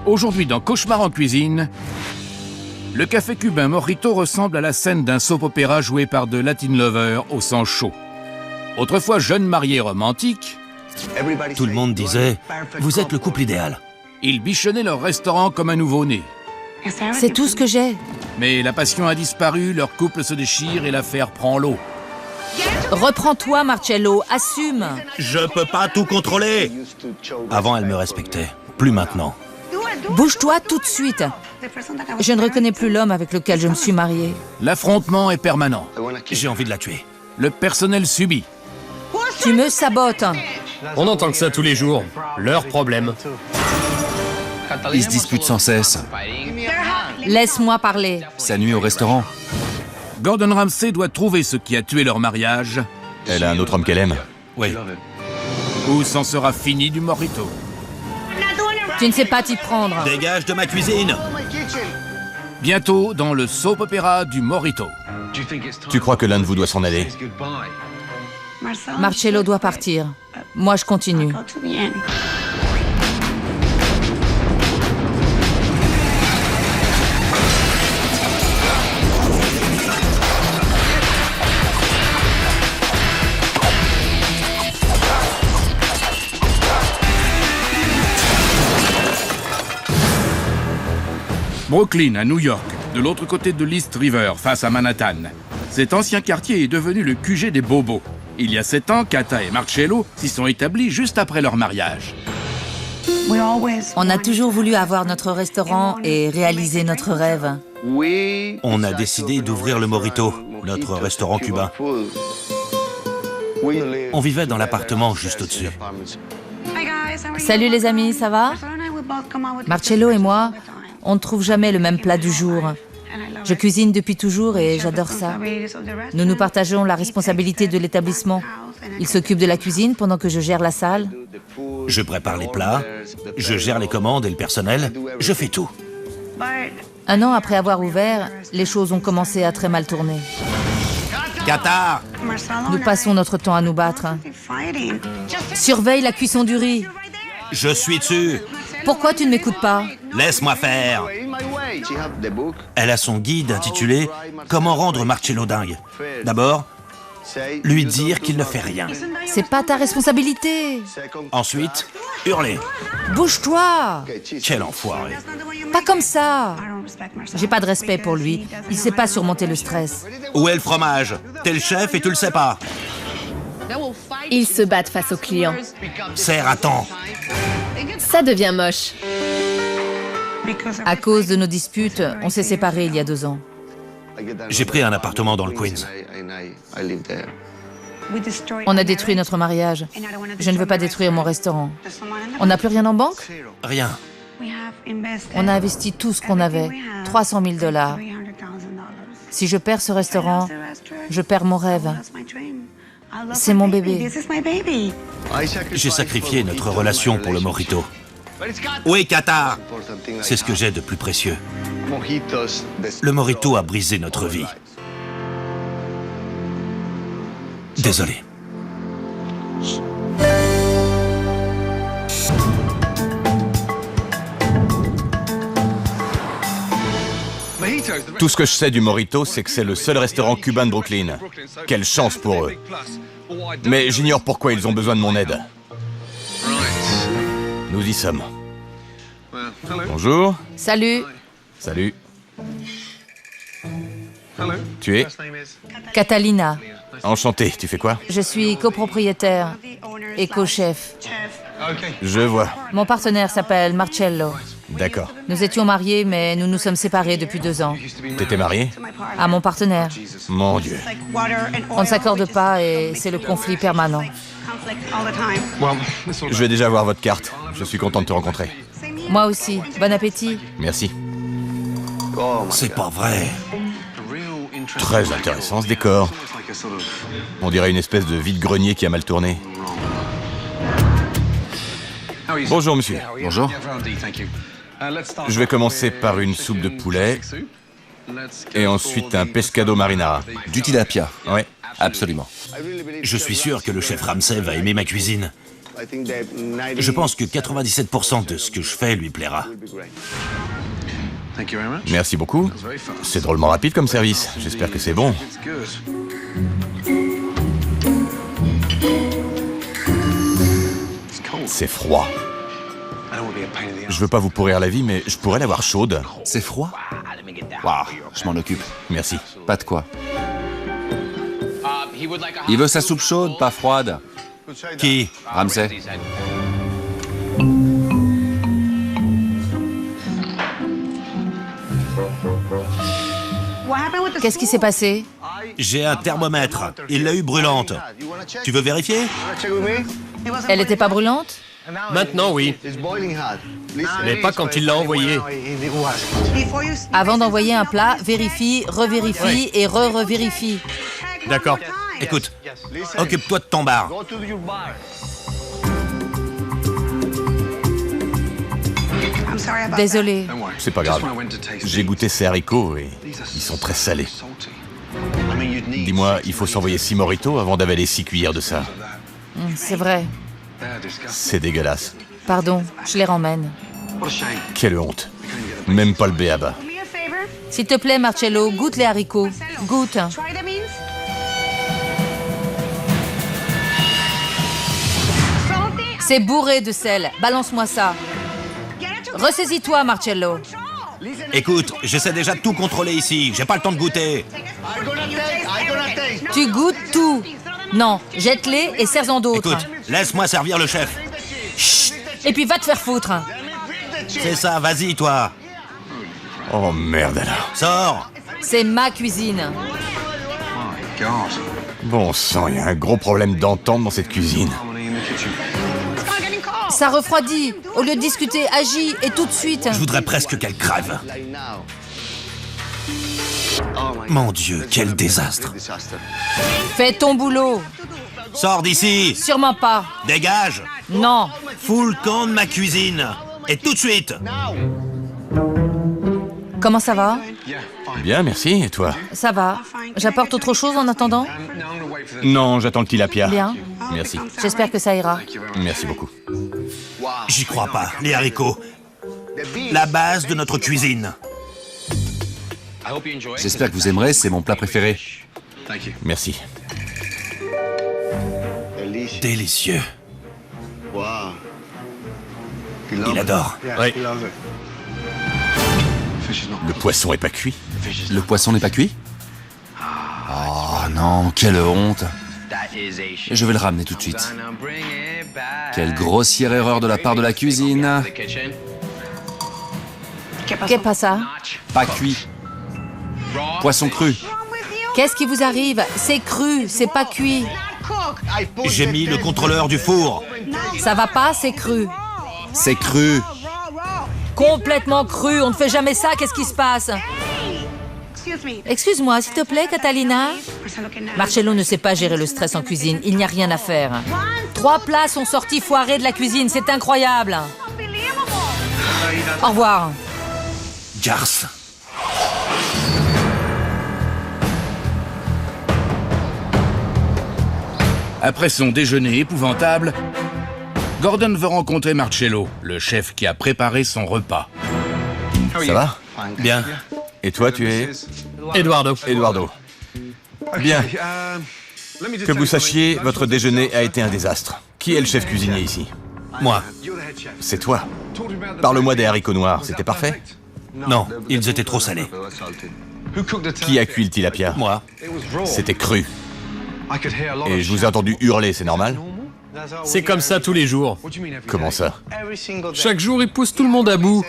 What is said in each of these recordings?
Aujourd'hui dans Cauchemar en cuisine, le café cubain Morito ressemble à la scène d'un soap-opéra joué par de Latin lovers au sang chaud. Autrefois jeunes mariés romantiques, Tout le monde disait « Vous êtes le couple idéal ». ils bichonnaient leur restaurant comme un nouveau-né. C'est tout ce que j'ai. Mais la passion a disparu, leur couple se déchire et l'affaire prend l'eau. Reprends-toi, Marcello, assume. Je peux pas tout contrôler. Avant, elle me respectait. Plus maintenant. Bouge-toi tout de suite. Je ne reconnais plus l'homme avec lequel je me suis mariée. L'affrontement est permanent. J'ai envie de la tuer. Le personnel subit. Tu me sabotes. On entend que ça tous les jours. Leur problème. Ils se disputent sans cesse. Laisse-moi parler. Ça nuit au restaurant. Gordon Ramsay doit trouver ce qui a tué leur mariage, Elle a un autre homme qu'elle aime. Oui. ou s'en sera fini du Morito. Tu ne sais pas t'y prendre. Dégage de ma cuisine. Bientôt dans le soap-opéra du Morito. Tu crois que l'un de vous doit s'en aller? Marcello doit partir. Moi, je continue. Brooklyn, à New York, de l'autre côté de l'East River, face à Manhattan. Cet ancien quartier est devenu le QG des bobos. Il y a 7 ans, Kata et Marcello s'y sont établis juste après leur mariage. On a toujours voulu avoir notre restaurant et réaliser notre rêve. On a décidé d'ouvrir le Morito, notre restaurant cubain. On vivait dans l'appartement juste au-dessus. Salut les amis, ça va? Marcello et moi, on ne trouve jamais le même plat du jour. Je cuisine depuis toujours et j'adore ça. Nous nous partageons la responsabilité de l'établissement. Il s'occupe de la cuisine pendant que je gère la salle. Je prépare les plats, je gère les commandes et le personnel, je fais tout. 1 an après avoir ouvert, les choses ont commencé à très mal tourner. Qatar! Nous passons notre temps à nous battre. Surveille la cuisson du riz. Je suis dessus! Pourquoi tu ne m'écoutes pas? Laisse-moi faire! Elle a son guide intitulé « Comment rendre Marcello dingue ». D'abord, lui dire qu'il ne fait rien. C'est pas ta responsabilité. Ensuite, hurler. Bouge-toi. Quel enfoiré! Pas comme ça. J'ai pas de respect pour lui. Il sait pas surmonter le stress. Où est le fromage? T'es le chef et tu le sais pas. Ils se battent face aux clients. Serre à temps. Ça devient moche. À cause de nos disputes, on s'est séparés il y a 2 ans. J'ai pris un appartement dans le Queens. On a détruit notre mariage. Je ne veux pas détruire mon restaurant. On n'a plus rien en banque? Rien. On a investi tout ce qu'on avait, 300 000 $. Si je perds ce restaurant, je perds mon rêve. C'est mon bébé. J'ai sacrifié notre relation pour le Morito. Oui, Qatar! C'est ce que j'ai de plus précieux. Le Morito a brisé notre vie. Désolé. Tout ce que je sais du Morito, c'est que c'est le seul restaurant cubain de Brooklyn. Quelle chance pour eux. Mais j'ignore pourquoi ils ont besoin de mon aide. Nous y sommes. Bonjour. Salut, Salut. Tu es? Catalina. Enchanté. Tu fais quoi? Je suis copropriétaire et co-chef. Je vois. Mon partenaire s'appelle Marcello. D'accord. Nous étions mariés, mais nous nous sommes séparés depuis 2 ans. T'étais marié? À mon partenaire. Mon Dieu. On ne s'accorde pas et c'est le conflit permanent. Je vais déjà voir votre carte. Je suis content de te rencontrer. Moi aussi. Bon appétit. Merci. C'est pas vrai. Très intéressant ce décor. On dirait une espèce de vide-grenier qui a mal tourné. Bonjour, monsieur. Bonjour. Je vais commencer par une soupe de poulet et ensuite un pescado marinara. Du tilapia. Ouais. Absolument. Je suis sûr que le chef Ramsay va aimer ma cuisine. Je pense que 97% de ce que je fais lui plaira. Merci beaucoup. C'est drôlement rapide comme service. J'espère que c'est bon. C'est froid. Je veux pas vous pourrir la vie, mais je pourrais l'avoir chaude. C'est froid? Waouh, Je m'en occupe. merci. Pas de quoi. Il veut sa soupe chaude, pas froide. Qui? Ramsay. Qu'est-ce qui s'est passé? J'ai un thermomètre. Il l'a eu brûlante. Tu veux vérifier? Elle n'était pas brûlante? Maintenant, oui. Mais pas quand il l'a envoyé. Avant d'envoyer un plat, vérifie, revérifie et re-revérifie. D'accord. Écoute, occupe-toi de ton bar. Désolé. C'est pas grave. J'ai goûté ces haricots et ils sont très salés. Dis-moi, il faut s'envoyer 6 mojitos avant d'avaler 6 cuillères de ça. C'est vrai. C'est dégueulasse. Pardon, je les ramène. Quelle honte. Même pas le b.a.-ba. S'il te plaît, Marcello, goûte les haricots. Goûte. C'est bourré de sel. Balance-moi ça. Ressaisis-toi, Marcello. Écoute, j'essaie déjà de tout contrôler ici. J'ai pas le temps de goûter. Tu goûtes tout. Non, jette-les et sers-en d'autres. Écoute, laisse-moi servir le chef. Et puis va te faire foutre. C'est ça, vas-y, toi. Oh merde alors. Sors. C'est ma cuisine. Bon sang, il y a un gros problème d'entente dans cette cuisine. Ça refroidit. Au lieu de discuter, agis et tout de suite. Je voudrais presque qu'elle crève. Mon Dieu, quel désastre. Fais ton boulot. Sors d'ici. Sûrement pas. Dégage. Non. Fous le camp de ma cuisine. Et tout de suite. Comment ça va? Bien, merci. Et toi? Ça va. J'apporte autre chose en attendant? Non, j'attends le tilapia. Bien. Merci. J'espère que ça ira. Merci beaucoup. J'y crois pas. Les haricots. La base de notre cuisine. J'espère que vous aimerez, c'est mon plat préféré. Merci. Délicieux. Il adore. Oui. Le poisson est pas cuit? Le poisson n'est pas cuit? Oh non, quelle honte. Je vais le ramener tout de suite. Quelle grossière erreur de la part de la cuisine. Qu'est-ce que ça? Pas cuit. Poisson cru. Qu'est-ce qui vous arrive? C'est cru, c'est pas cuit. J'ai mis le contrôleur du four. Ça va pas, c'est cru. C'est cru. Complètement cru, on ne fait jamais ça, qu'est-ce qui se passe? Excuse-moi, s'il te plaît, Catalina. Marcello ne sait pas gérer le stress en cuisine, il n'y a rien à faire. 3 plats sont sortis foirés de la cuisine, c'est incroyable. Au revoir. Garce. Après son déjeuner épouvantable, Gordon veut rencontrer Marcello, le chef qui a préparé son repas. Ça va? Bien. Et toi, tu es? Eduardo. Eduardo. Bien. Que vous sachiez, votre déjeuner a été un désastre. Qui est le chef cuisinier ici? Moi. C'est toi. Parle-moi des haricots noirs, c'était parfait? Non, ils étaient trop salés. Qui a cuit le tilapia? Moi. C'était cru. Et je vous ai entendu hurler, c'est normal? C'est comme ça tous les jours. Comment ça? Chaque jour, il pousse tout le monde à bout.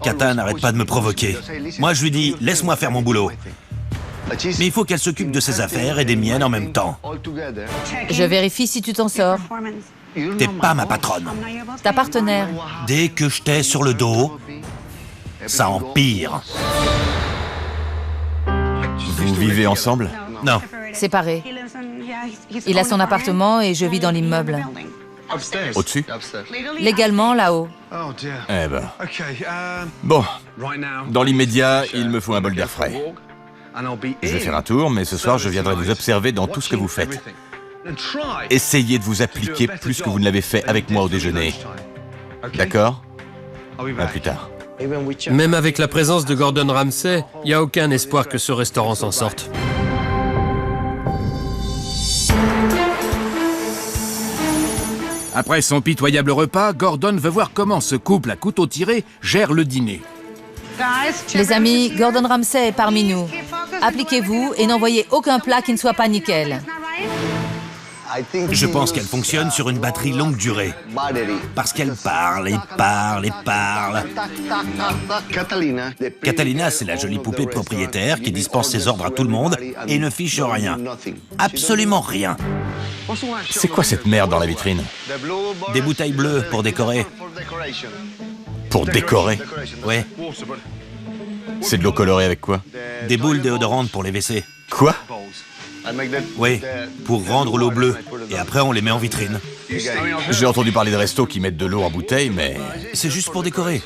Kata n'arrête pas de me provoquer. Moi, je lui dis, laisse-moi faire mon boulot. Mais il faut qu'elle s'occupe de ses affaires et des miennes en même temps. Je vérifie si tu t'en sors. T'es pas ma patronne. Ta partenaire. Dès que je t'ai sur le dos, ça empire. Vous vivez ensemble? Non. Séparés. Il a son appartement et je vis dans l'immeuble. Au-dessus? Légalement, là-haut. Eh ben. Bon, dans l'immédiat, il me faut un bol d'air frais. Je vais faire un tour, mais ce soir, je viendrai vous observer dans tout ce que vous faites. Essayez de vous appliquer plus que vous ne l'avez fait avec moi au déjeuner. D'accord? À plus tard. Même avec la présence de Gordon Ramsay, il n'y a aucun espoir que ce restaurant s'en sorte. Après son pitoyable repas, Gordon veut voir comment ce couple à couteau tiré gère le dîner. Les amis, Gordon Ramsay est parmi nous. Appliquez-vous et n'envoyez aucun plat qui ne soit pas nickel. Je pense qu'elle fonctionne sur une batterie longue durée. Parce qu'elle parle et parle et parle. Catalina, c'est la jolie poupée propriétaire qui dispense ses ordres à tout le monde et ne fiche rien. Absolument rien. C'est quoi cette merde dans la vitrine? Des bouteilles bleues pour décorer. Pour décorer? Ouais. C'est de l'eau colorée avec quoi? Des boules déodorantes pour les WC. Quoi? Oui, pour rendre l'eau bleue. Et après, on les met en vitrine. J'ai entendu parler de restos qui mettent de l'eau en bouteille, mais... C'est juste pour décorer.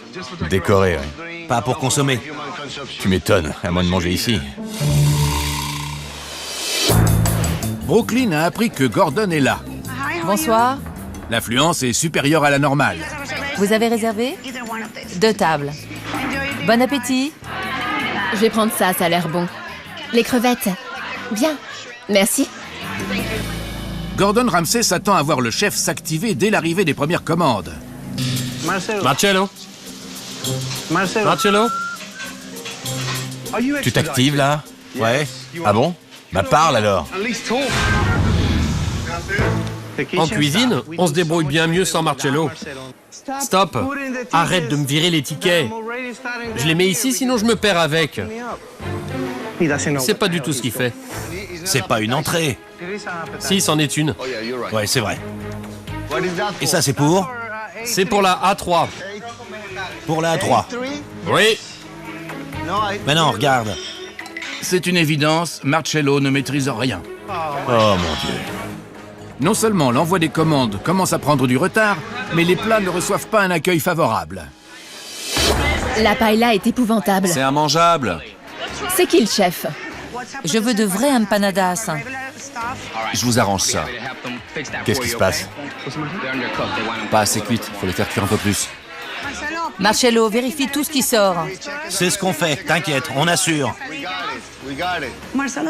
Décorer, ouais. Pas pour consommer. Tu m'étonnes, à moins de manger ici. Brooklyn a appris que Gordon est là. Bonsoir. L'affluence est supérieure à la normale. Vous avez réservé? 2 tables. Bon appétit. Je vais prendre ça, ça a l'air bon. Les crevettes. Bien. Merci. Gordon Ramsay s'attend à voir le chef s'activer dès l'arrivée des premières commandes. Marcello? Marcello? Tu t'actives, là? Ouais. Ah bon? Bah parle, alors. En cuisine, on se débrouille bien mieux sans Marcello. Stop! Arrête de me virer les tickets. Je les mets ici, sinon je me perds avec. C'est pas du tout ce qu'il fait. C'est pas une entrée. Si, c'en est une. Ouais, c'est vrai. Et ça, c'est pour? C'est pour la A3. Pour la A3. Oui. Mais non, regarde. C'est une évidence, Marcello ne maîtrise rien. Oh mon Dieu. Non seulement l'envoi des commandes commence à prendre du retard, mais les plats ne reçoivent pas un accueil favorable. La paella est épouvantable. C'est immangeable. C'est qui le chef? Je veux de vrais empanadas. Je vous arrange ça. Qu'est-ce qui se passe? Pas assez cuite, faut les faire cuire un peu plus. Marcello, vérifie tout ce qui sort. C'est ce qu'on fait, t'inquiète, on assure.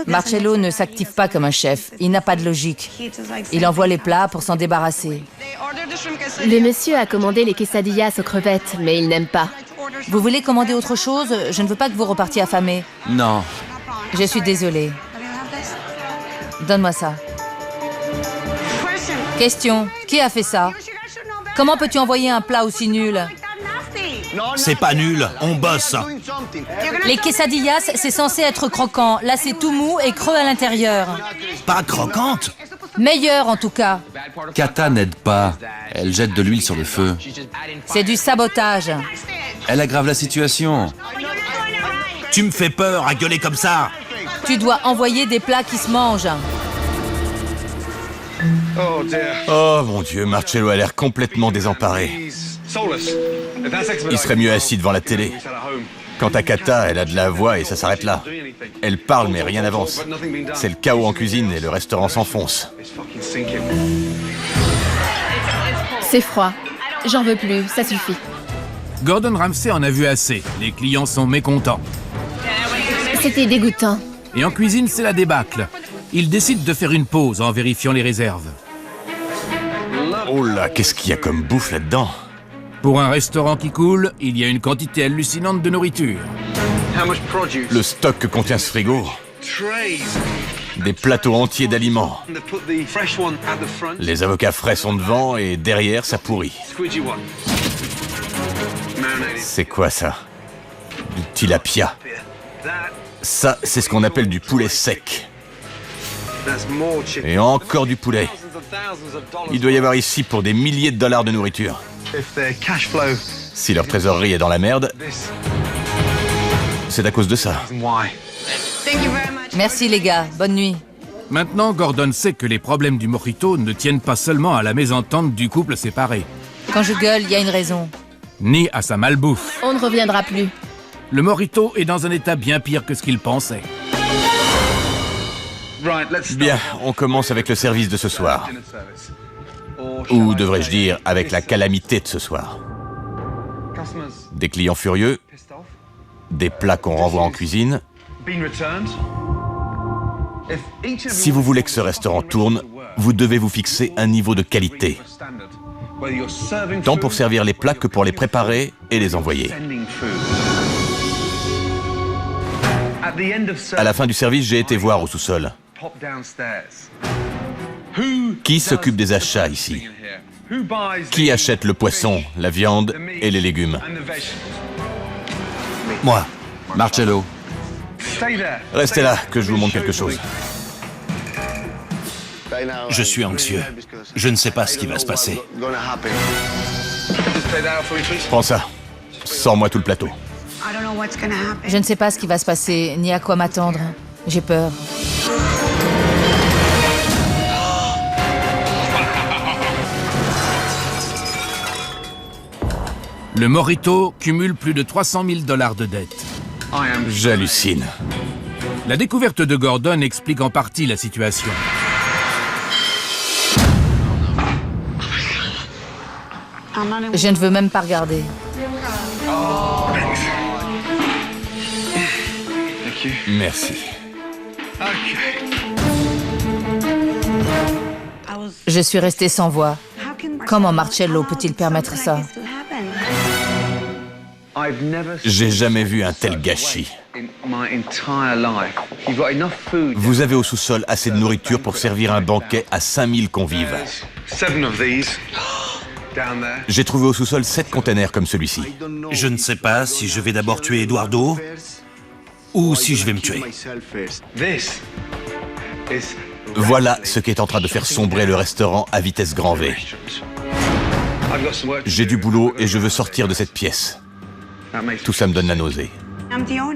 Marcello ne s'active pas comme un chef. Il n'a pas de logique. Il envoie les plats pour s'en débarrasser. Le monsieur a commandé les quesadillas aux crevettes, mais il n'aime pas. Vous voulez commander autre chose? Je ne veux pas que vous repartiez affamés. Non. Je suis désolée. Donne-moi ça. Question. Qui a fait ça? Comment peux-tu envoyer un plat aussi nul? C'est pas nul, on bosse. Les quesadillas, c'est censé être croquant. Là, c'est tout mou et creux à l'intérieur. Pas croquante. Meilleur, en tout cas. Kata n'aide pas. Elle jette de l'huile sur le feu. C'est du sabotage. Elle aggrave la situation. Tu me fais peur à gueuler comme ça. Tu dois envoyer des plats qui se mangent. Oh mon Dieu, Marcello a l'air complètement désemparé. Il serait mieux assis devant la télé. Quant à Kata, elle a de la voix et ça s'arrête là. Elle parle mais rien n'avance. C'est le chaos en cuisine et le restaurant s'enfonce. C'est froid. J'en veux plus, ça suffit. Gordon Ramsay en a vu assez. Les clients sont mécontents. C'était dégoûtant. Et en cuisine, c'est la débâcle. Il décide de faire une pause en vérifiant les réserves. Oh là, qu'est-ce qu'il y a comme bouffe là-dedans? Pour un restaurant qui coule, il y a une quantité hallucinante de nourriture. Le stock que contient ce frigo. Des plateaux entiers d'aliments. Les avocats frais sont devant et derrière, ça pourrit. C'est quoi ça? Du tilapia. Ça, c'est ce qu'on appelle du poulet sec. Et encore du poulet. Il doit y avoir ici pour des milliers de dollars de nourriture. Si leur trésorerie est dans la merde, c'est à cause de ça. Merci les gars, bonne nuit. Maintenant, Gordon sait que les problèmes du mojito ne tiennent pas seulement à la mésentente du couple séparé, Quand je gueule, il y a une raison. ni à sa malbouffe. On ne reviendra plus. Le mojito est dans un état bien pire que ce qu'il pensait. Bien, on commence avec le service de ce soir. Ou devrais-je dire, avec la calamité de ce soir. Des clients furieux, des plats qu'on renvoie en cuisine. Si vous voulez que ce restaurant tourne, vous devez vous fixer un niveau de qualité, tant pour servir les plats que pour les préparer et les envoyer. À la fin du service, j'ai été voir au sous-sol. Qui s'occupe des achats ici? Qui achète le poisson, la viande et les légumes? Moi. Marcello. Restez là, que je vous montre quelque chose. Je suis anxieux. Je ne sais pas ce qui va se passer. Prends ça. Sors-moi tout le plateau. Je ne sais pas ce qui va se passer, ni à quoi m'attendre. J'ai peur. Le Morito cumule plus de 300 000 $ de dettes. J'hallucine. La découverte de Gordon explique en partie la situation. Je ne veux même pas regarder. Merci. Je suis restée sans voix. Comment Marcello peut-il permettre ça? J'ai jamais vu un tel gâchis. Vous avez au sous-sol assez de nourriture pour servir un banquet à 5000 convives. J'ai trouvé au sous-sol 7 containers comme celui-ci. Je ne sais pas si je vais d'abord tuer Eduardo ou si je vais me tuer. Voilà ce qui est en train de faire sombrer le restaurant à vitesse grand V. J'ai du boulot et je veux sortir de cette pièce. Tout ça me donne la nausée.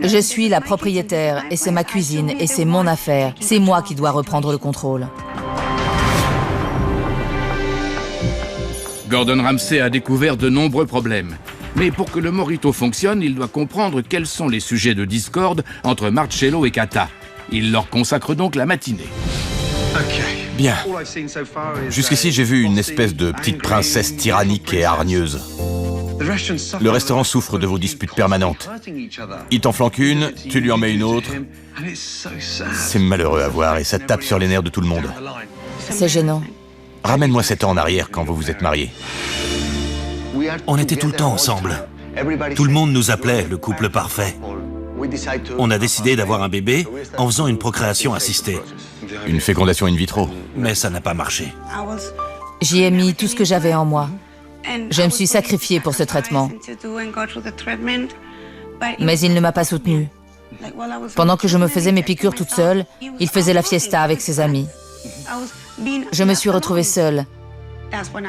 Je suis la propriétaire et c'est ma cuisine et c'est mon affaire. C'est moi qui dois reprendre le contrôle. Gordon Ramsay a découvert de nombreux problèmes. Mais pour que le Morito fonctionne, il doit comprendre quels sont les sujets de discorde entre Marcello et Kata. Il leur consacre donc la matinée. Bien. Jusqu'ici, j'ai vu une espèce de petite princesse tyrannique et hargneuse. Le restaurant souffre de vos disputes permanentes. Il t'en flanque une, tu lui en mets une autre. C'est malheureux à voir et ça tape sur les nerfs de tout le monde. C'est gênant. Ramène-moi 7 ans en arrière quand vous vous êtes mariés. On était tout le temps ensemble. Tout le monde nous appelait le couple parfait. On a décidé d'avoir un bébé en faisant une procréation assistée. Une fécondation in vitro. Mais ça n'a pas marché. J'y ai mis tout ce que j'avais en moi. Je me suis sacrifiée pour ce traitement. Mais il ne m'a pas soutenue. Pendant que je me faisais mes piqûres toute seule, il faisait la fiesta avec ses amis. Je me suis retrouvée seule.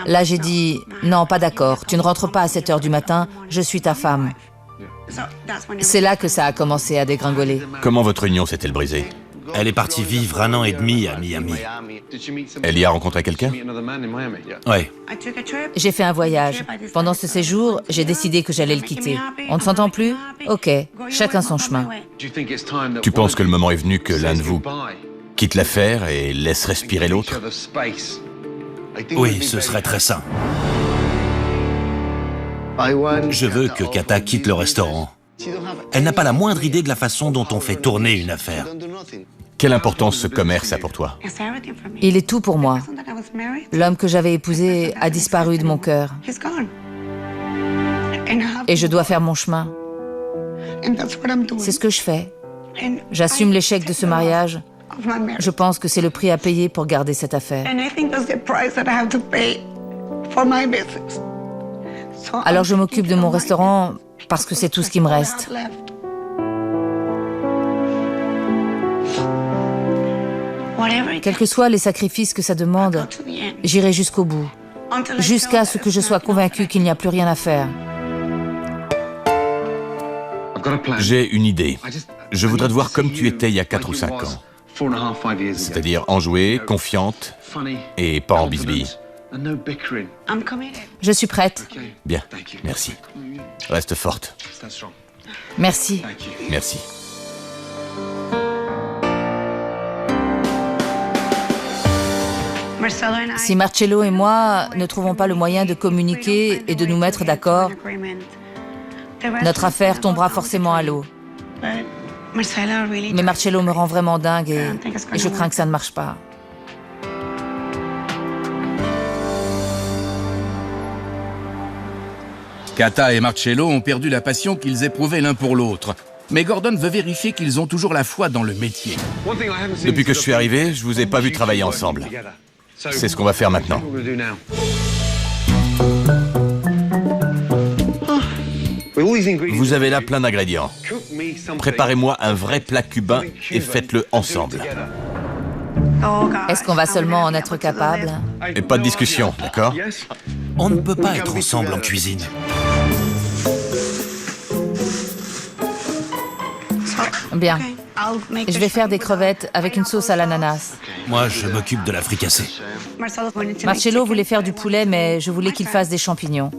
Là, j'ai dit, non, pas d'accord, tu ne rentres pas à 7 h du matin, je suis ta femme. C'est là que ça a commencé à dégringoler. Comment votre union s'est-elle brisée? Elle est partie vivre 1 an et demi à Miami. Elle y a rencontré quelqu'un? Ouais. J'ai fait un voyage. Pendant ce séjour, j'ai décidé que j'allais le quitter. On ne s'entend plus? Ok, chacun son chemin. Tu penses que le moment est venu que l'un de vous quitte l'affaire et laisse respirer l'autre? Oui, ce serait très sain. Je veux que Kata quitte le restaurant. Elle n'a pas la moindre idée de la façon dont on fait tourner une affaire. Quelle importance ce commerce a pour toi? Il est tout pour moi. L'homme que j'avais épousé a disparu de mon cœur. Et je dois faire mon chemin. C'est ce que je fais. J'assume l'échec de ce mariage. Je pense que c'est le prix à payer pour garder cette affaire. Alors je m'occupe de mon restaurant parce que c'est tout ce qui me reste. Quels que soient les sacrifices que ça demande, j'irai jusqu'au bout, jusqu'à ce que je sois convaincue qu'il n'y a plus rien à faire. J'ai une idée. Je voudrais te voir comme tu étais il y a 4 ou 5 ans. C'est-à-dire enjouée, confiante et pas en bisbille. Je suis prête. Bien, merci. Reste forte. Merci. Merci. Si Marcello et moi ne trouvons pas le moyen de communiquer et de nous mettre d'accord, notre affaire tombera forcément à l'eau. Mais Marcello me rend vraiment dingue et je crains que ça ne marche pas. Kata et Marcello ont perdu la passion qu'ils éprouvaient l'un pour l'autre. Mais Gordon veut vérifier qu'ils ont toujours la foi dans le métier. Depuis que je suis arrivé, je vous ai pas vu travailler ensemble. C'est ce qu'on va faire maintenant. Vous avez là plein d'ingrédients. Préparez-moi un vrai plat cubain et faites-le ensemble. Est-ce qu'on va seulement en être capable? Et pas de discussion, d'accord? On ne peut pas être ensemble en cuisine. Bien. Je vais faire des crevettes avec une sauce à l'ananas. Moi, je m'occupe de la fricassée. Marcello voulait faire du poulet, mais je voulais qu'il fasse des champignons.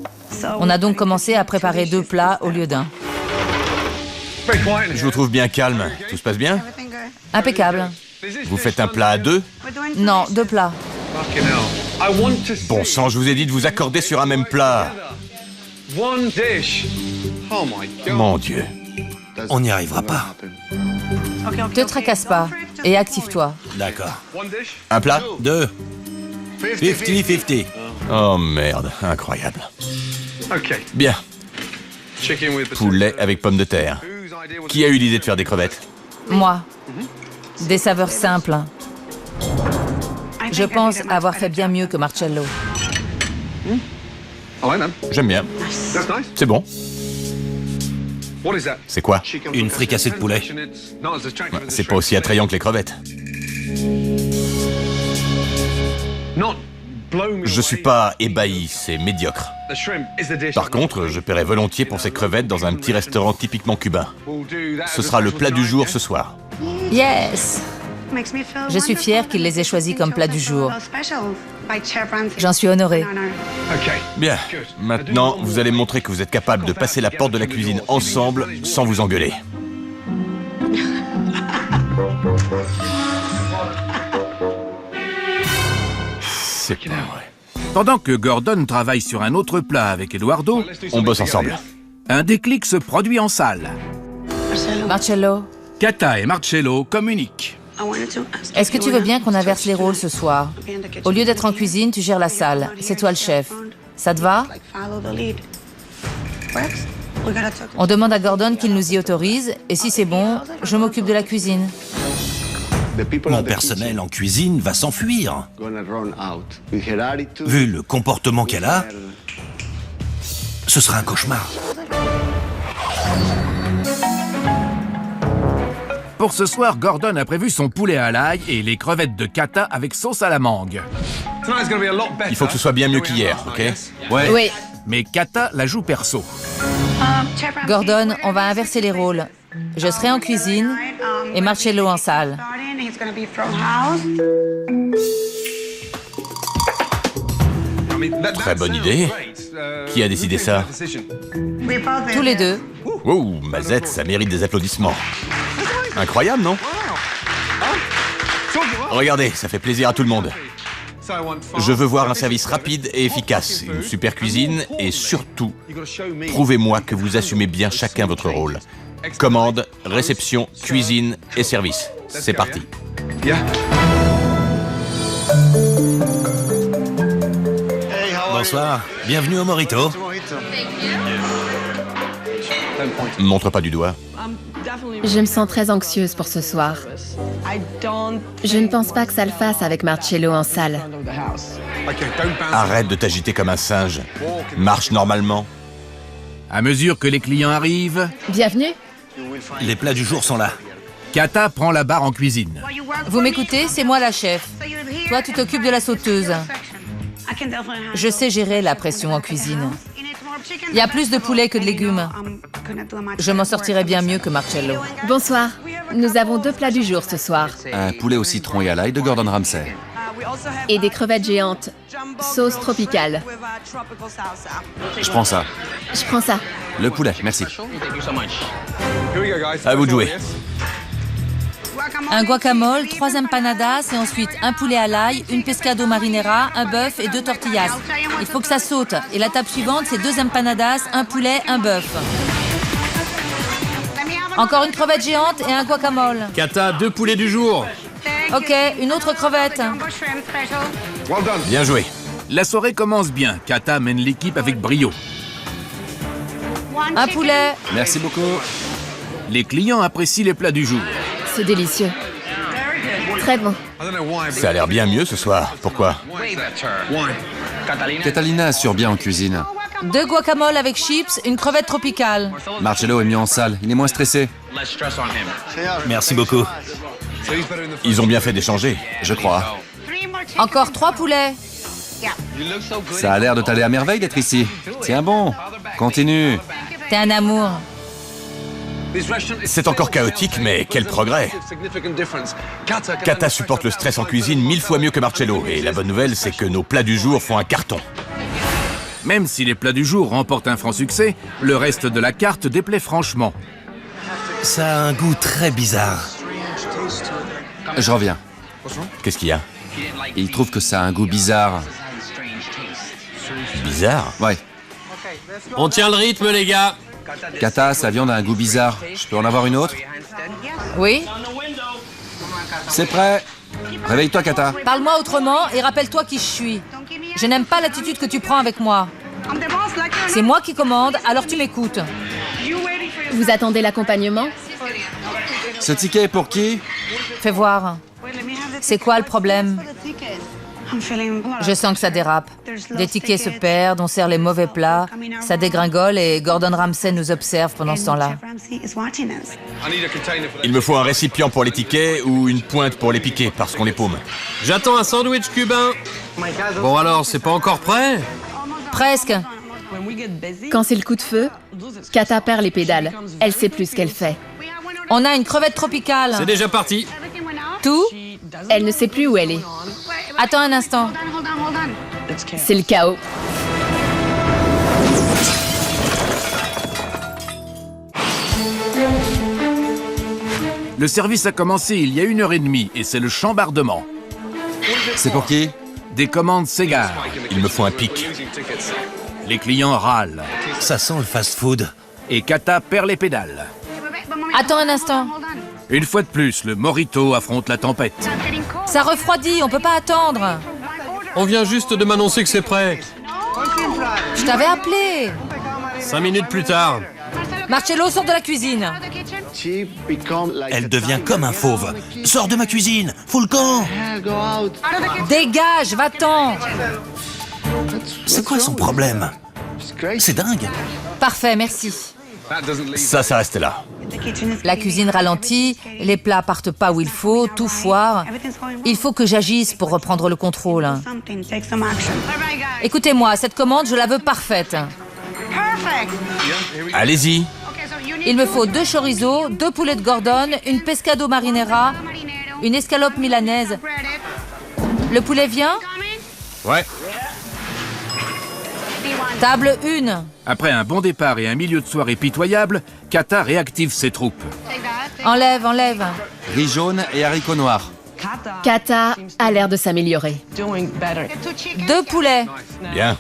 On a donc commencé à préparer 2 plats au lieu d'un. Je vous trouve bien calme. Tout se passe bien? Impeccable. Vous faites un plat à 2? Non, 2 plats. Bon sang, je vous ai dit de vous accorder sur un même plat. Mon Dieu. On n'y arrivera pas. Te tracasse pas et active-toi. D'accord. Un plat? 2. 50-50. Oh merde, incroyable. Bien. Poulet avec pommes de terre. Qui a eu l'idée de faire des crevettes? Moi. Des saveurs simples. Je pense avoir fait bien mieux que Marcello. J'aime bien. C'est bon. C'est quoi? Une fricassée de poulet. C'est pas aussi attrayant que les crevettes. Je suis pas ébahi, c'est médiocre. Par contre, je paierais volontiers pour ces crevettes dans un petit restaurant typiquement cubain. Ce sera le plat du jour ce soir. Yes! Je suis fière qu'il les ait choisis comme plat du jour. J'en suis honorée. Bien. Maintenant, vous allez montrer que vous êtes capable de passer la porte de la cuisine ensemble sans vous engueuler. C'est pas vrai. Pendant que Gordon travaille sur un autre plat avec Eduardo, On bosse ensemble. un déclic se produit en salle. Marcello, Kata et Marcello communiquent. est-ce que tu veux bien qu'on inverse les rôles ce soir? Au lieu d'être en cuisine, tu gères la salle. C'est toi le chef. Ça te va? On demande à Gordon qu'il nous y autorise, et si c'est bon, je m'occupe de la cuisine. Mon personnel en cuisine va s'enfuir. Vu le comportement qu'elle a, ce sera un cauchemar. Pour ce soir, Gordon a prévu son poulet à l'ail et les crevettes de Kata avec sauce à la mangue. Il faut que ce soit bien mieux qu'hier, ok? Ouais. Oui. Mais Kata la joue perso. Gordon, on va inverser les rôles. Je serai en cuisine et Marcello en salle. Très bonne idée. Qui a décidé ça? Tous les deux. Wow, Mazette, ça mérite des applaudissements. Incroyable, non? Regardez, ça fait plaisir à tout le monde. Je veux voir un service rapide et efficace, une super cuisine et surtout, prouvez-moi que vous assumez bien chacun votre rôle. Commande, réception, cuisine et service. C'est parti. Bonsoir, bienvenue au Morito. Montre pas du doigt. Je me sens très anxieuse pour ce soir. Je ne pense pas que ça le fasse avec Marcello en salle. Arrête de t'agiter comme un singe. Marche normalement. À mesure que les clients arrivent, Bienvenue. Les plats du jour sont là. Kata prend la barre en cuisine. Vous m'écoutez? C'est moi la chef. Toi, tu t'occupes de la sauteuse. Je sais gérer la pression en cuisine. Il y a plus de poulet que de légumes. Je m'en sortirai bien mieux que Marcello. Bonsoir. Nous avons 2 plats du jour ce soir. Un poulet au citron et à l'ail de Gordon Ramsay. Et des crevettes géantes. Sauce tropicale. Je prends ça. Je prends ça. Le poulet, merci. À vous de jouer. un guacamole, 3 empanadas et ensuite un poulet à l'ail, une pescado marinara, un bœuf et 2 tortillas. Il faut que ça saute. Et la table suivante, c'est 2 empanadas, un poulet, un bœuf. Encore une crevette géante et un guacamole. Kata, 2 poulets du jour. Ok, une autre crevette. Bien joué. La soirée commence bien. Kata mène l'équipe avec brio. Un poulet. Merci beaucoup. Les clients apprécient les plats du jour. C'est délicieux. Très bon. Ça a l'air bien mieux ce soir. Pourquoi? Catalina assure bien en cuisine. 2 guacamoles avec chips, une crevette tropicale. Marcello est mieux en salle, il est moins stressé. Merci beaucoup. Ils ont bien fait d'échanger. Je crois. Encore 3 poulets. Ça a l'air de t'aller à merveille d'être ici. Tiens bon, continue. T'es un amour. C'est encore chaotique, mais quel progrès. Kata supporte le stress en cuisine 1000 fois mieux que Marcello. Et la bonne nouvelle, c'est que nos plats du jour font un carton. Même si les plats du jour remportent un franc succès, le reste de la carte déplaît franchement. Ça a un goût très bizarre. Je reviens. Qu'est-ce qu'il y a? Il trouve que ça a un goût bizarre. Bizarre? Ouais. On tient le rythme, les gars. Kata, sa viande a un goût bizarre. Je peux en avoir une autre? Oui? C'est prêt. Réveille-toi, Kata. Parle-moi autrement et rappelle-toi qui je suis. Je n'aime pas l'attitude que tu prends avec moi. C'est moi qui commande, alors tu m'écoutes. Vous attendez l'accompagnement? Ce ticket est pour qui? Fais voir. C'est quoi le problème? Je sens que ça dérape. Des tickets se perdent, on sert les mauvais plats, ça dégringole et Gordon Ramsay nous observe pendant ce temps-là. Il me faut un récipient pour les tickets ou une pointe pour les piquer, parce qu'on les paume. J'attends un sandwich cubain. Bon alors, c'est pas encore prêt? Presque. Quand c'est le coup de feu, Kata perd les pédales. Elle sait plus ce qu'elle fait. On a une crevette tropicale. C'est déjà parti. Tout? Elle ne sait plus où elle est. Attends un instant. C'est le chaos. Le service a commencé il y a 1h30 et c'est le chambardement. C'est pour qui? Des commandes s'égarent. Il me faut un pic. Les clients râlent. Ça sent le fast-food. Et Kata perd les pédales. Attends un instant. Une fois de plus, le Morito affronte la tempête. Ça refroidit, on peut pas attendre. On vient juste de m'annoncer que c'est prêt. Je t'avais appelé. 5 minutes plus tard. Marcello, sort de la cuisine. Elle devient comme un fauve. Sors de ma cuisine, fous le camp. Dégage, va-t'en. C'est quoi son problème? C'est dingue. Parfait, merci. Ça reste là. La cuisine ralentit, les plats partent pas où il faut, tout foire. Il faut que j'agisse pour reprendre le contrôle. Écoutez-moi, cette commande, je la veux parfaite. Allez-y. Il me faut 2 chorizo, 2 poulets de Gordon, une pescado marinara, une escalope milanaise. Le poulet vient? Ouais. Table 1. Après un bon départ et un milieu de soirée pitoyable, Kata réactive ses troupes. Enlève, enlève. Riz jaune et haricots noirs. Kata a l'air de s'améliorer. 2 poulets. Bien.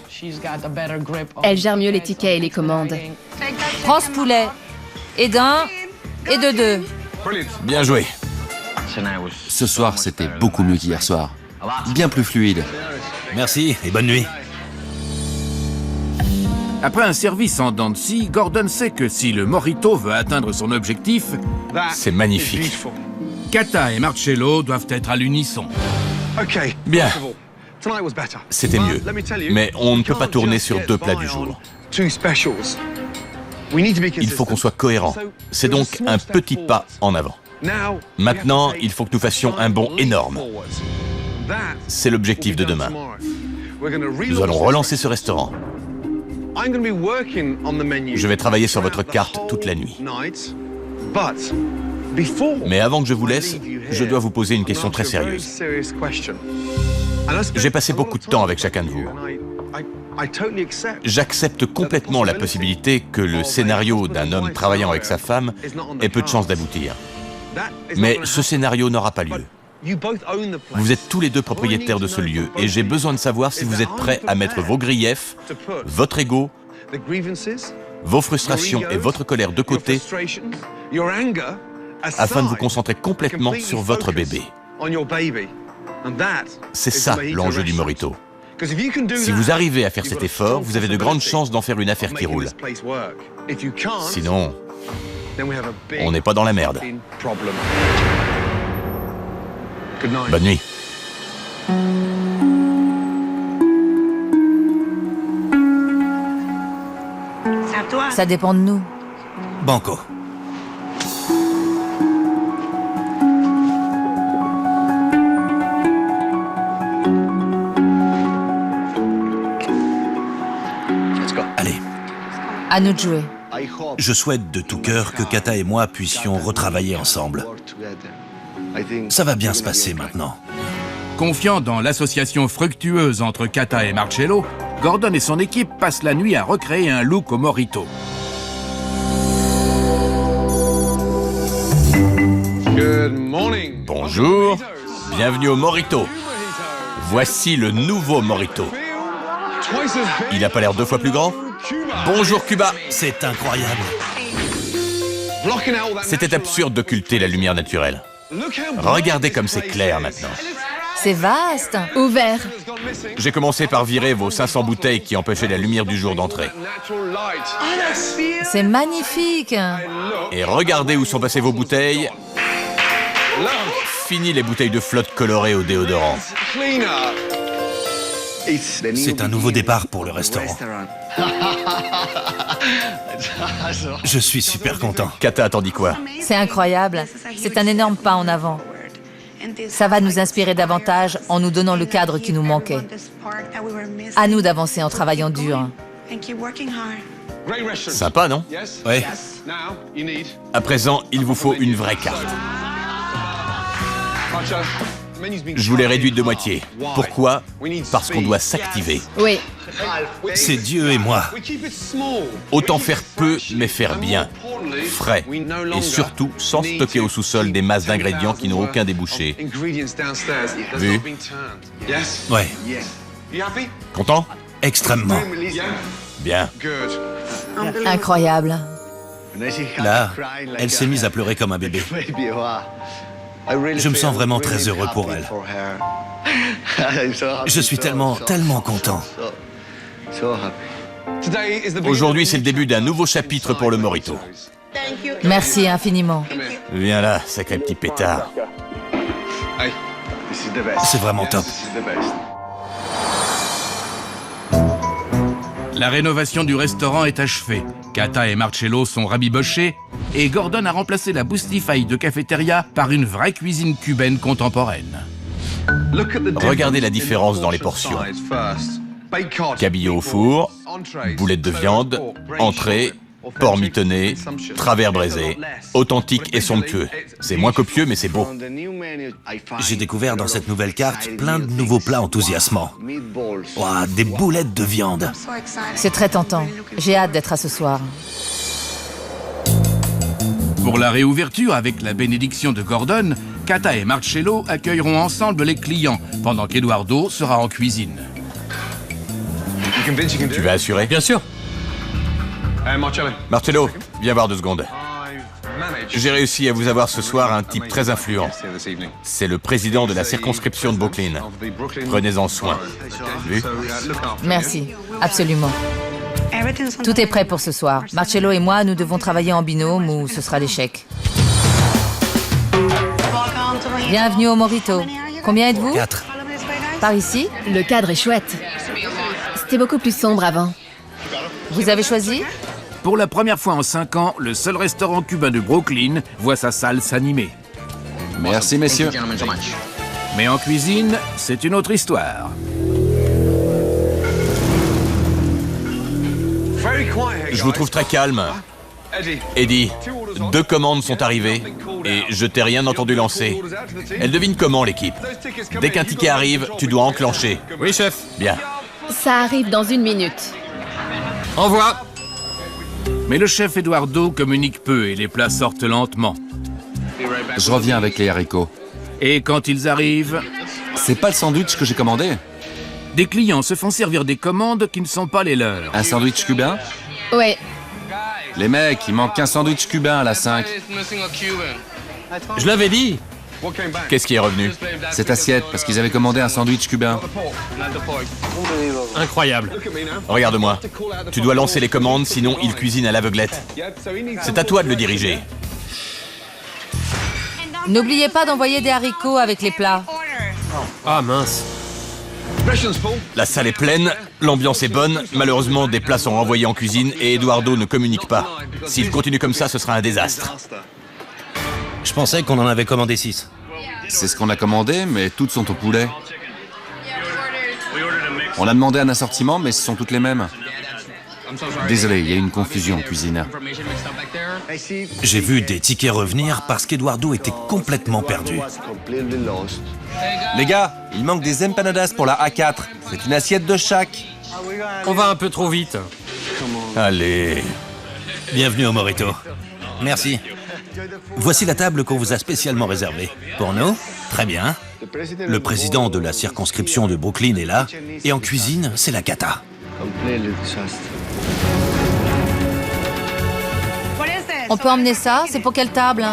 Elle gère mieux les tickets et les commandes. Prends ce poulet. Et d'un, et de 2. Bien joué. Ce soir, c'était beaucoup mieux qu'hier soir. Bien plus fluide. Merci et bonne nuit. Après un service en dents de scie, Gordon sait que si le Morito veut atteindre son objectif, C'est magnifique. Kata et Marcello doivent être à l'unisson. Bien. C'était mieux. Mais on ne peut pas tourner sur 2 plats du jour. Il faut qu'on soit cohérent. C'est donc un petit pas en avant. Maintenant, il faut que nous fassions un bond énorme. C'est l'objectif de demain. Nous allons relancer ce restaurant. Je vais travailler sur votre carte toute la nuit. Mais avant que je vous laisse, je dois vous poser une question très sérieuse. J'ai passé beaucoup de temps avec chacun de vous. J'accepte complètement la possibilité que le scénario d'un homme travaillant avec sa femme ait peu de chances d'aboutir. Mais ce scénario n'aura pas lieu. Vous êtes tous les deux propriétaires de ce lieu et j'ai besoin de savoir si vous êtes prêts à mettre vos griefs, votre ego, vos frustrations et votre colère de côté afin de vous concentrer complètement sur votre bébé. C'est ça l'enjeu du Morito. Si vous arrivez à faire cet effort, vous avez de grandes chances d'en faire une affaire qui roule. Sinon, on n'est pas dans la merde. Bonne nuit. Ça dépend de nous. Banco. Allez, À nous de jouer. je souhaite de tout cœur que Kata et moi puissions retravailler ensemble. Ça va bien se passer maintenant. Confiant dans l'association fructueuse entre Kata et Marcello, Gordon et son équipe passent la nuit à recréer un look au Morito. Bonjour, bienvenue au Morito. Voici le nouveau Morito. Il n'a pas l'air 2 fois plus grand? Bonjour Cuba. C'est incroyable. C'était absurde d'occulter la lumière naturelle. Regardez comme c'est clair maintenant. C'est vaste. Ouvert. J'ai commencé par virer vos 500 bouteilles qui empêchaient la lumière du jour d'entrer. C'est magnifique. Et regardez où sont passées vos bouteilles. Fini les bouteilles de flotte colorées au déodorant. C'est un nouveau départ pour le restaurant. Je suis super content. Kata attendit quoi? C'est incroyable. C'est un énorme pas en avant. Ça va nous inspirer davantage en nous donnant le cadre qui nous manquait. À nous d'avancer en travaillant dur. Sympa, non? Ouais. À présent, il vous faut une vraie carte. Je vous l'ai réduite de moitié. Pourquoi? Parce qu'on doit s'activer. Oui. C'est Dieu et moi. Autant faire peu, mais faire bien. Frais. Et surtout, sans stocker au sous-sol des masses d'ingrédients qui n'ont aucun débouché. Vu? Ouais, Content? extrêmement. Bien. Incroyable. Là, elle s'est mise à pleurer comme un bébé. Je me sens vraiment très heureux pour elle. Je suis tellement content. Aujourd'hui, c'est le début d'un nouveau chapitre pour le Morito. Merci infiniment. Viens là, sacré petit pétard. C'est vraiment top. La rénovation du restaurant est achevée. Kata et Marcello sont rabibochés et Gordon a remplacé la boustifaille de cafétéria par une vraie cuisine cubaine contemporaine. Regardez la différence dans les portions. Cabillaud au four, boulettes de viande, entrée, porc mitonné, travers braisé. Authentique et somptueux. C'est moins copieux, mais c'est beau. J'ai découvert dans cette nouvelle carte plein de nouveaux plats enthousiasmants. Ouah, des boulettes de viande. C'est très tentant. J'ai hâte d'être à ce soir. Pour la réouverture, avec la bénédiction de Gordon, Kata et Marcello accueilleront ensemble les clients, pendant qu'Eduardo sera en cuisine. Tu vas assurer? Bien sûr. Marcello, viens voir 2 secondes. J'ai réussi à vous avoir ce soir un type très influent. C'est le président de la circonscription de Brooklyn. Prenez-en soin. Vu? Merci. Absolument. Tout est prêt pour ce soir. Marcello et moi, nous devons travailler en binôme ou ce sera l'échec. Bienvenue au Morito. Combien êtes-vous? 4. Par ici? Le cadre est chouette. C'était beaucoup plus sombre avant. Vous avez choisi? Pour la première fois en 5 ans, le seul restaurant cubain de Brooklyn voit sa salle s'animer. Merci, messieurs. Mais en cuisine, c'est une autre histoire. Je vous trouve très calme. Eddie, 2 commandes sont arrivées et je t'ai rien entendu lancer. Elle devine comment, l'équipe? Dès qu'un ticket arrive, tu dois enclencher. Oui, chef. Bien. Ça arrive dans 1 minute. Envoie. Mais le chef Eduardo communique peu et les plats sortent lentement. Je reviens avec les haricots. Et quand ils arrivent, C'est pas le sandwich que j'ai commandé? des clients se font servir des commandes qui ne sont pas les leurs. Un sandwich cubain? Ouais, Les mecs, il manque un sandwich cubain à la 5. Je l'avais dit. Qu'est-ce qui est revenu? Cette assiette, parce qu'ils avaient commandé un sandwich cubain. Incroyable. Regarde-moi. Tu dois lancer les commandes, sinon il cuisine à l'aveuglette. C'est à toi de le diriger. N'oubliez pas d'envoyer des haricots avec les plats. Ah mince. La salle est pleine, l'ambiance est bonne, malheureusement des plats sont renvoyés en cuisine et Eduardo ne communique pas. S'il continue comme ça, ce sera un désastre. Je pensais qu'on en avait commandé 6. C'est ce qu'on a commandé, mais toutes sont au poulet. On a demandé un assortiment, mais ce sont toutes les mêmes. Désolé, il y a une confusion en cuisine. J'ai vu des tickets revenir parce qu'Eduardo était complètement perdu. Les gars, il manque des empanadas pour la A4. C'est une assiette de chaque. On va un peu trop vite. Allez. Bienvenue au Morito. Merci. Voici la table qu'on vous a spécialement réservée. Pour nous? Très bien. Le président de la circonscription de Brooklyn est là. Et en cuisine, c'est la cata. On peut emmener ça? C'est pour quelle table?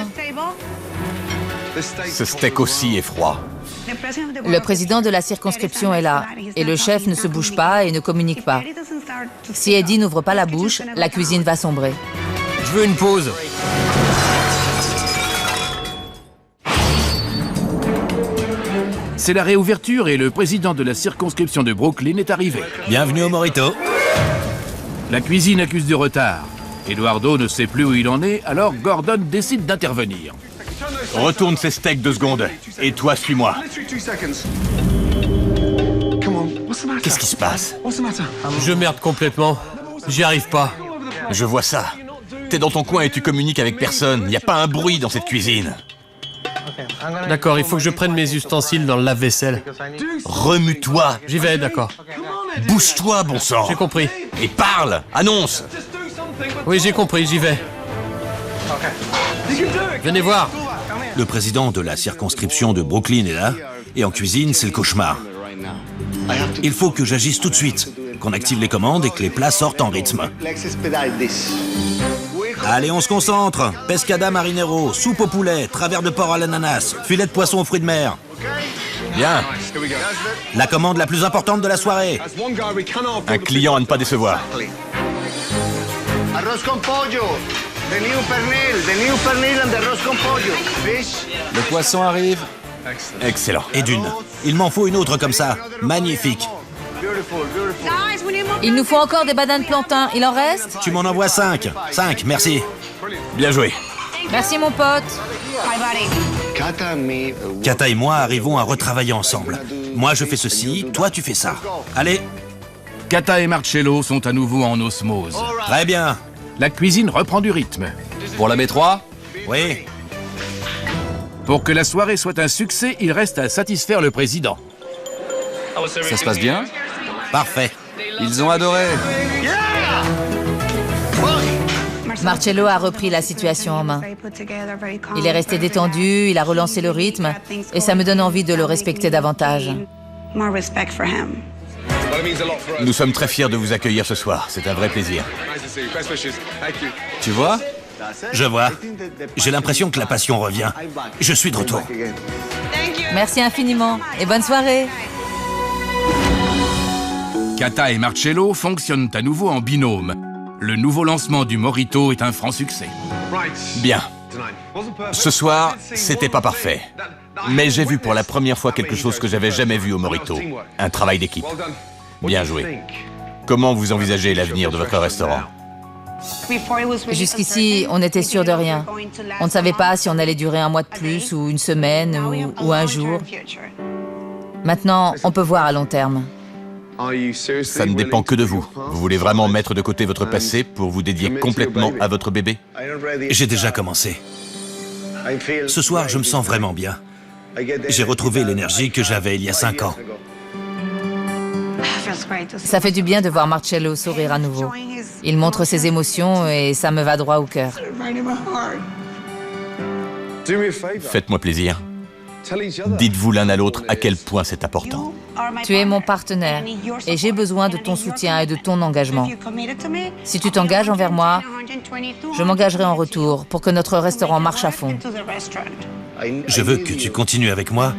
Ce steak aussi est froid. Le président de la circonscription est là. Et le chef ne se bouge pas et ne communique pas. Si Eddie n'ouvre pas la bouche, la cuisine va sombrer. Je veux une pause. C'est la réouverture et le président de la circonscription de Brooklyn est arrivé. Bienvenue au Morito. La cuisine accuse du retard. Eduardo ne sait plus où il en est, alors Gordon décide d'intervenir. Retourne ces steaks 2 secondes. Et toi, suis-moi. Qu'est-ce qui se passe? Je merde complètement. J'y arrive pas. Je vois ça. T'es dans ton coin et tu communiques avec personne. Y a pas un bruit dans cette cuisine. D'accord, il faut que je prenne mes ustensiles dans le lave-vaisselle. Remue-toi. J'y vais, d'accord. Bouge-toi, bon sang. J'ai compris. Et parle. Annonce. Oui, j'ai compris, j'y vais. Venez voir. Le président de la circonscription de Brooklyn est là. Et en cuisine, c'est le cauchemar. Il faut que j'agisse tout de suite, qu'on active les commandes et que les plats sortent en rythme. Allez, on se concentre. Pescada marinero, soupe au poulet, travers de porc à l'ananas, filet de poisson aux fruits de mer. Bien. La commande la plus importante de la soirée. Un client à ne pas décevoir. Arroz con pollo, the new pernil and the arroz con pollo. Fish. Le poisson arrive. Excellent. Et d'une. Il m'en faut une autre comme ça. Magnifique. Il nous faut encore des bananes plantains. Il en reste? Tu m'en envoies 5. 5, merci. Bien joué. Merci mon pote. Kata et moi arrivons à retravailler ensemble. Moi je fais ceci, toi tu fais ça. Allez. Kata et Marcello sont à nouveau en osmose. Très bien. La cuisine reprend du rythme. Pour la B3? Oui. Pour que la soirée soit un succès, il reste à satisfaire le président. Ça se passe bien? Parfait. Ils ont adoré. Marcello a repris la situation en main. Il est resté détendu, il a relancé le rythme, et ça me donne envie de le respecter davantage. Nous sommes très fiers de vous accueillir ce soir. C'est un vrai plaisir. Tu vois? Je vois. J'ai l'impression que la passion revient. Je suis de retour. Merci infiniment, et bonne soirée. Kata et Marcello fonctionnent à nouveau en binôme. Le nouveau lancement du Morito est un franc succès. Bien. Ce soir, c'était pas parfait. Mais j'ai vu pour la première fois quelque chose que j'avais jamais vu au Morito. Un travail d'équipe. Bien joué. Comment vous envisagez l'avenir de votre restaurant? Jusqu'ici, on était sûr de rien. On ne savait pas si on allait durer un mois de plus, ou une semaine, ou un jour. Maintenant, on peut voir à long terme. Ça ne dépend que de vous. Vous voulez vraiment mettre de côté votre passé pour vous dédier complètement à votre bébé? J'ai déjà commencé. Ce soir, je me sens vraiment bien. J'ai retrouvé l'énergie que j'avais il y a 5 ans. Ça fait du bien de voir Marcello sourire à nouveau. Il montre ses émotions et ça me va droit au cœur. Faites-moi plaisir. Dites-vous l'un à l'autre à quel point c'est important. Tu es mon partenaire et j'ai besoin de ton soutien et de ton engagement. Si tu t'engages envers moi, je m'engagerai en retour pour que notre restaurant marche à fond. Je veux que tu continues avec moi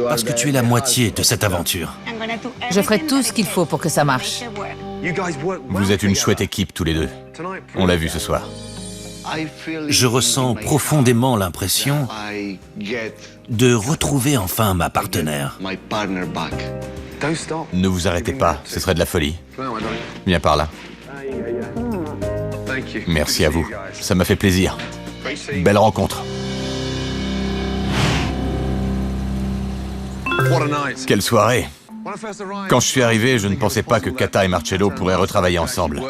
parce que tu es la moitié de cette aventure. Je ferai tout ce qu'il faut pour que ça marche. Vous êtes une chouette équipe tous les deux. On l'a vu ce soir. Je ressens profondément l'impression de retrouver enfin ma partenaire. Ne vous arrêtez pas, ce serait de la folie. Viens par là. Merci à vous, ça m'a fait plaisir. Belle rencontre. Quelle soirée! Quand je suis arrivé, je ne pensais pas que Kata et Marcello pourraient retravailler ensemble.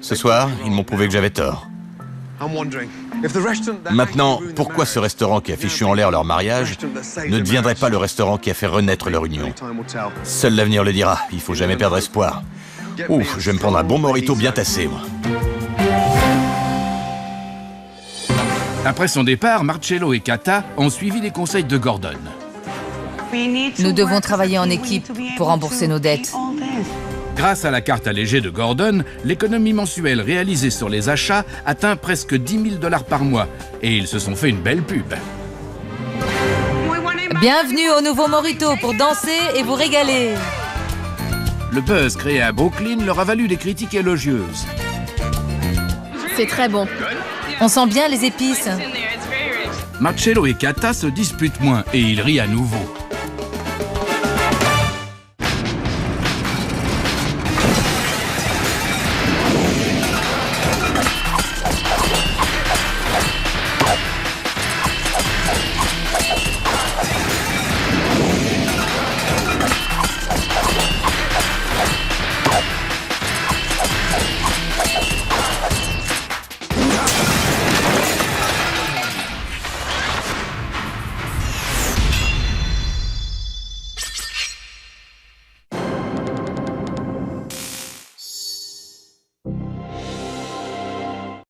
Ce soir, ils m'ont prouvé que j'avais tort. Maintenant, pourquoi ce restaurant qui a fichu en l'air leur mariage ne deviendrait pas le restaurant qui a fait renaître leur union? Seul l'avenir le dira, il faut jamais perdre espoir. Ouf, je vais me prendre un bon mojito bien tassé, moi. Après son départ, Marcello et Kata ont suivi les conseils de Gordon. Nous devons travailler en équipe pour rembourser nos dettes. Grâce à la carte allégée de Gordon, l'économie mensuelle réalisée sur les achats atteint presque 10 000 $ par mois. Et ils se sont fait une belle pub. Bienvenue au nouveau Morito pour danser et vous régaler. Le buzz créé à Brooklyn leur a valu des critiques élogieuses. C'est très bon. On sent bien les épices. Marcello et Kata se disputent moins et ils rient à nouveau.